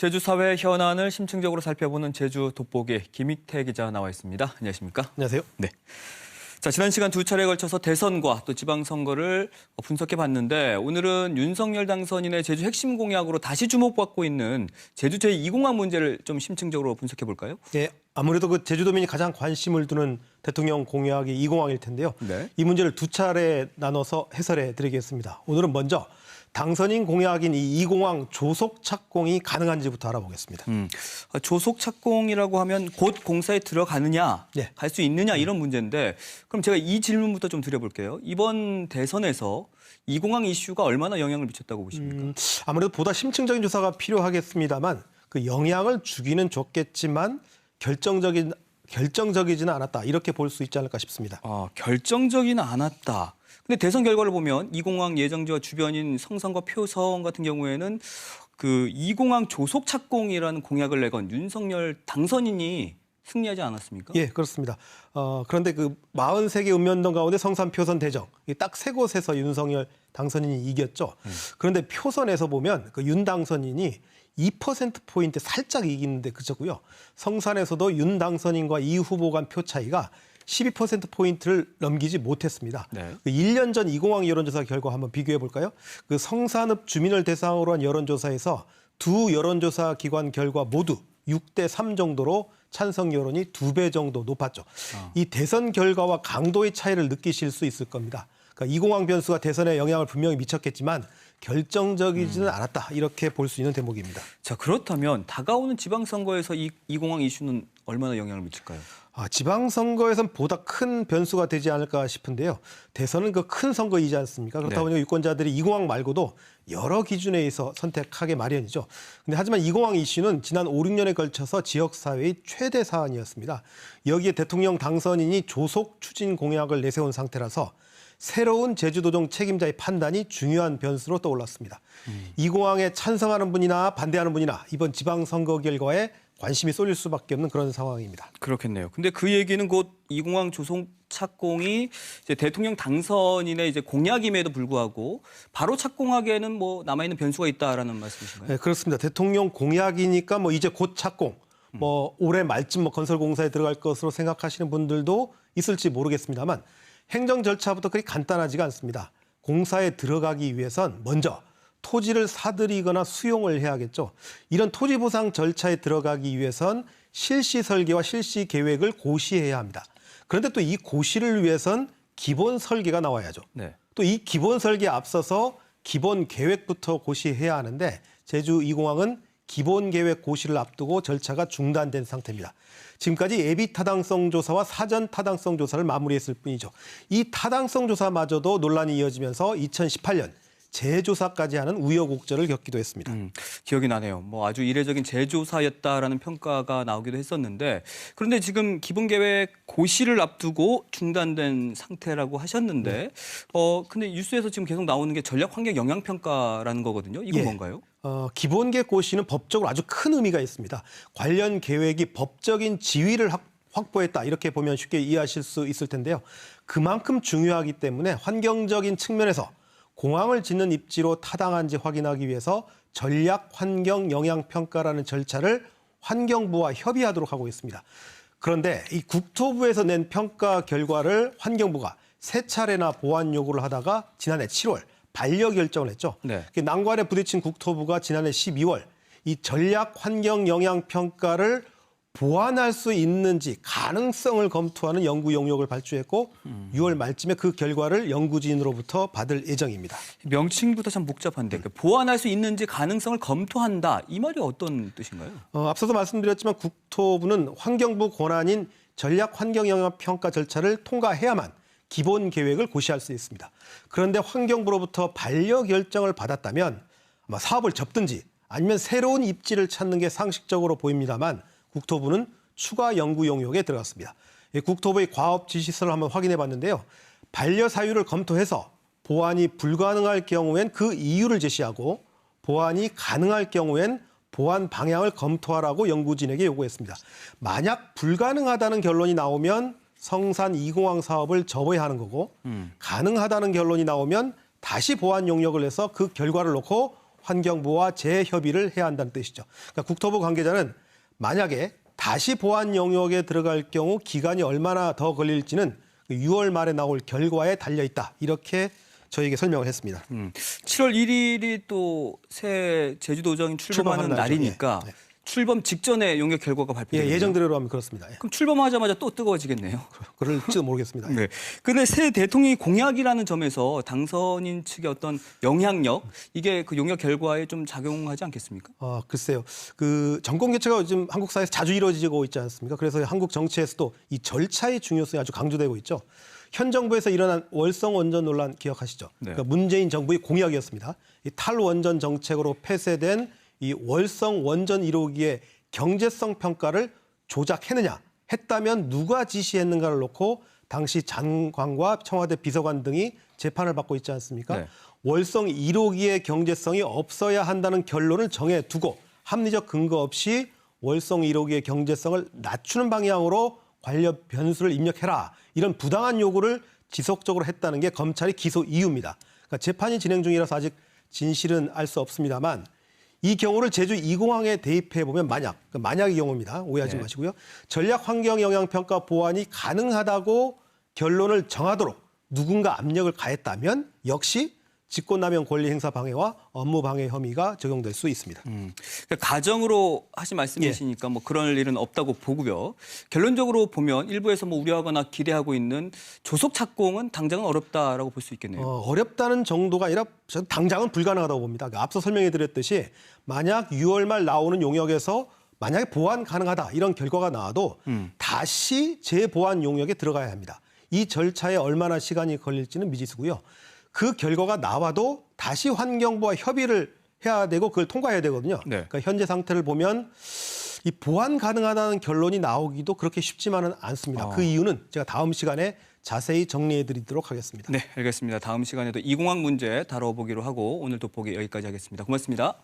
제주 사회 현안을 심층적으로 살펴보는 제주 돋보기 김익태 기자 나와 있습니다. 안녕하십니까? 안녕하세요. 네. 자, 지난 시간 두 차례에 걸쳐서 대선과 또 지방선거를 분석해 봤는데 오늘은 윤석열 당선인의 제주 핵심 공약으로 다시 주목받고 있는 제주 제2공항 문제를 좀 심층적으로 분석해 볼까요? 네, 아무래도 그 제주도민이 가장 관심을 두는 대통령 공약이 2공항일 텐데요. 네. 이 문제를 두 차례 나눠서 해설해 드리겠습니다. 오늘은 먼저 당선인 공약인 이 2공항 조속 착공이 가능한지부터 알아보겠습니다. 조속 착공이라고 하면 곧 공사에 들어가느냐, 네. 갈 수 있느냐 이런 문제인데 그럼 제가 이 질문부터 좀 드려볼게요. 이번 대선에서 2공항 이슈가 얼마나 영향을 미쳤다고 보십니까? 아무래도 보다 심층적인 조사가 필요하겠습니다만 그 영향을 주기는 줬겠지만 결정적이지는 않았다. 이렇게 볼 수 있지 않을까 싶습니다. 결정적이는 않았다. 근데 대선 결과를 보면 2공항 예정지와 주변인 성산과 표성 같은 경우에는 그 2공항 조속 착공이라는 공약을 내건 윤석열 당선인이 승리하지 않았습니까? 예, 그렇습니다. 그런데 그 43개 읍면동 가운데 성산, 표선, 대정 딱 세 곳에서 윤석열 당선인이 이겼죠. 그런데 표선에서 보면 그 윤 당선인이 2%포인트 살짝 이기는데 그쳤고요. 성산에서도 윤 당선인과 이 후보 간 표 차이가 12%포인트를 넘기지 못했습니다. 네. 그 1년 전 2공항 여론조사 결과 한번 비교해 볼까요? 그 성산읍 주민을 대상으로 한 여론조사에서 두 여론조사 기관 결과 모두 6대 3 정도로 찬성 여론이 2배 정도 높았죠. 이 대선 결과와 강도의 차이를 느끼실 수 있을 겁니다. 그러니까 2공항 변수가 대선에 영향을 분명히 미쳤겠지만 결정적이지는 않았다. 이렇게 볼 수 있는 대목입니다. 자, 그렇다면 다가오는 지방선거에서 이 2공항 이슈는 얼마나 영향을 미칠까요? 지방선거에선 보다 큰 변수가 되지 않을까 싶은데요. 대선은 그 큰 선거이지 않습니까? 그렇다 보니 유권자들이 2공항 말고도 여러 기준에 의해서 선택하게 마련이죠. 근데 하지만 2공항 이슈는 지난 5, 6년에 걸쳐서 지역사회의 최대 사안이었습니다. 여기에 대통령 당선인이 조속 추진 공약을 내세운 상태라서 새로운 제주도정 책임자의 판단이 중요한 변수로 떠올랐습니다. 2공항에 찬성하는 분이나 반대하는 분이나 이번 지방선거 결과에 관심이 쏠릴 수밖에 없는 그런 상황입니다. 그렇겠네요. 근데 그 얘기는 곧 2공항 조속 착공이 이제 대통령 당선인의 이제 공약임에도 불구하고 바로 착공하기에는 뭐 남아있는 변수가 있다라는 말씀이신가요? 네, 그렇습니다. 대통령 공약이니까 뭐 이제 곧 착공, 뭐 올해 말쯤 뭐 건설 공사에 들어갈 것으로 생각하시는 분들도 있을지 모르겠습니다만 행정 절차부터 그리 간단하지가 않습니다. 공사에 들어가기 위해선 먼저 토지를 사들이거나 수용을 해야겠죠. 이런 토지 보상 절차에 들어가기 위해선 실시 설계와 실시 계획을 고시해야 합니다. 그런데 또 이 고시를 위해선 기본 설계가 나와야죠. 네. 또 이 기본 설계에 앞서서 기본 계획부터 고시해야 하는데 제주 2공항은 기본 계획 고시를 앞두고 절차가 중단된 상태입니다. 지금까지 예비 타당성 조사와 사전 타당성 조사를 마무리했을 뿐이죠. 이 타당성 조사마저도 논란이 이어지면서 2018년 재조사까지 하는 우여곡절을 겪기도 했습니다. 기억이 나네요. 뭐 아주 이례적인 재조사였다라는 평가가 나오기도 했었는데 그런데 지금 기본계획 고시를 앞두고 중단된 상태라고 하셨는데 근데 뉴스에서 지금 계속 나오는 게 전략환경영향평가라는 거거든요. 이건 뭔가요? 기본계획 고시는 법적으로 아주 큰 의미가 있습니다. 관련 계획이 법적인 지위를 확보했다 이렇게 보면 쉽게 이해하실 수 있을 텐데요. 그만큼 중요하기 때문에 환경적인 측면에서 공항을 짓는 입지로 타당한지 확인하기 위해서 전략환경영향평가라는 절차를 환경부와 협의하도록 하고 있습니다. 그런데 이 국토부에서 낸 평가 결과를 환경부가 세 차례나 보완 요구를 하다가 지난해 7월 반려결정을 했죠. 네. 난관에 부딪힌 국토부가 지난해 12월 이 전략환경영향평가를 보완할 수 있는지 가능성을 검토하는 연구 용역을 발주했고 6월 말쯤에 그 결과를 연구진으로부터 받을 예정입니다. 명칭부터 참 복잡한데 보완할 수 있는지 가능성을 검토한다. 이 말이 어떤 뜻인가요? 앞서도 말씀드렸지만 국토부는 환경부 권한인 전략환경영향평가 절차를 통과해야만 기본 계획을 고시할 수 있습니다. 그런데 환경부로부터 반려결정을 받았다면 아마 사업을 접든지 아니면 새로운 입지를 찾는 게 상식적으로 보입니다만 국토부는 추가 연구 용역에 들어갔습니다. 국토부의 과업 지시서를 한번 확인해 봤는데요. 반려 사유를 검토해서 보완이 불가능할 경우엔 그 이유를 제시하고 보완이 가능할 경우엔 보완 방향을 검토하라고 연구진에게 요구했습니다. 만약 불가능하다는 결론이 나오면 성산 2공항 사업을 접어야 하는 거고 가능하다는 결론이 나오면 다시 보완 용역을 해서 그 결과를 놓고 환경부와 재협의를 해야 한다는 뜻이죠. 그러니까 국토부 관계자는 만약에 다시 보안 영역에 들어갈 경우 기간이 얼마나 더 걸릴지는 6월 말에 나올 결과에 달려 있다. 이렇게 저에게 설명을 했습니다. 7월 1일이 또 새 제주도정이 출범하는 출범하는 날이죠. 날이니까 예, 예. 출범 직전에 용역 결과가 예, 발표되네요. 예정대로 하면 그렇습니다. 예. 그럼 출범하자마자 또 뜨거워지겠네요. 그럴지도 모르겠습니다. 예. 네. 근데 새 대통령이 공약이라는 점에서 당선인 측의 어떤 영향력 이게 그 용역 결과에 좀 작용하지 않겠습니까? 글쎄요. 그 정권 교체가 요즘 한국 사회에서 자주 이루어지고 있지 않습니까? 그래서 한국 정치에서도 이 절차의 중요성이 아주 강조되고 있죠. 현 정부에서 일어난 월성 원전 논란 기억하시죠? 네. 그러니까 문재인 정부의 공약이었습니다. 이 탈원전 정책으로 폐쇄된 이 월성 원전 1호기의 경제성 평가를 조작했느냐, 했다면 누가 지시했는가를 놓고 당시 장관과 청와대 비서관 등이 재판을 받고 있지 않습니까? 네. 월성 1호기의 경제성이 없어야 한다는 결론을 정해두고 합리적 근거 없이 월성 1호기의 경제성을 낮추는 방향으로 관련 변수를 입력해라. 이런 부당한 요구를 지속적으로 했다는 게 검찰의 기소 이유입니다. 그러니까 재판이 진행 중이라서 아직 진실은 알 수 없습니다만 이 경우를 제주 2공항에 대입해 보면 만약의 경우입니다. 오해하지 네. 마시고요. 전략 환경 영향 평가 보완이 가능하다고 결론을 정하도록 누군가 압력을 가했다면 역시 직권남용 권리 행사 방해와 업무 방해 혐의가 적용될 수 있습니다. 그러니까 가정으로 하신 말씀이시니까 뭐 그럴 일은 없다고 보고요. 결론적으로 보면 일부에서 뭐 우려하거나 기대하고 있는 조속 착공은 당장은 어렵다라고 볼 수 있겠네요. 어렵다는 정도가 아니라 저는 당장은 불가능하다고 봅니다. 그러니까 앞서 설명해 드렸듯이 만약 6월 말 나오는 용역에서 만약에 보완 가능하다 이런 결과가 나와도 다시 재보완 용역에 들어가야 합니다. 이 절차에 얼마나 시간이 걸릴지는 미지수고요. 그 결과가 나와도 다시 환경부와 협의를 해야 되고 그걸 통과해야 되거든요. 네. 그러니까 현재 상태를 보면 이 보완 가능하다는 결론이 나오기도 그렇게 쉽지만은 않습니다. 그 이유는 제가 다음 시간에 자세히 정리해 드리도록 하겠습니다. 네, 알겠습니다. 다음 시간에도 이 공항 문제 다뤄보기로 하고 오늘 돋보기 여기까지 하겠습니다. 고맙습니다.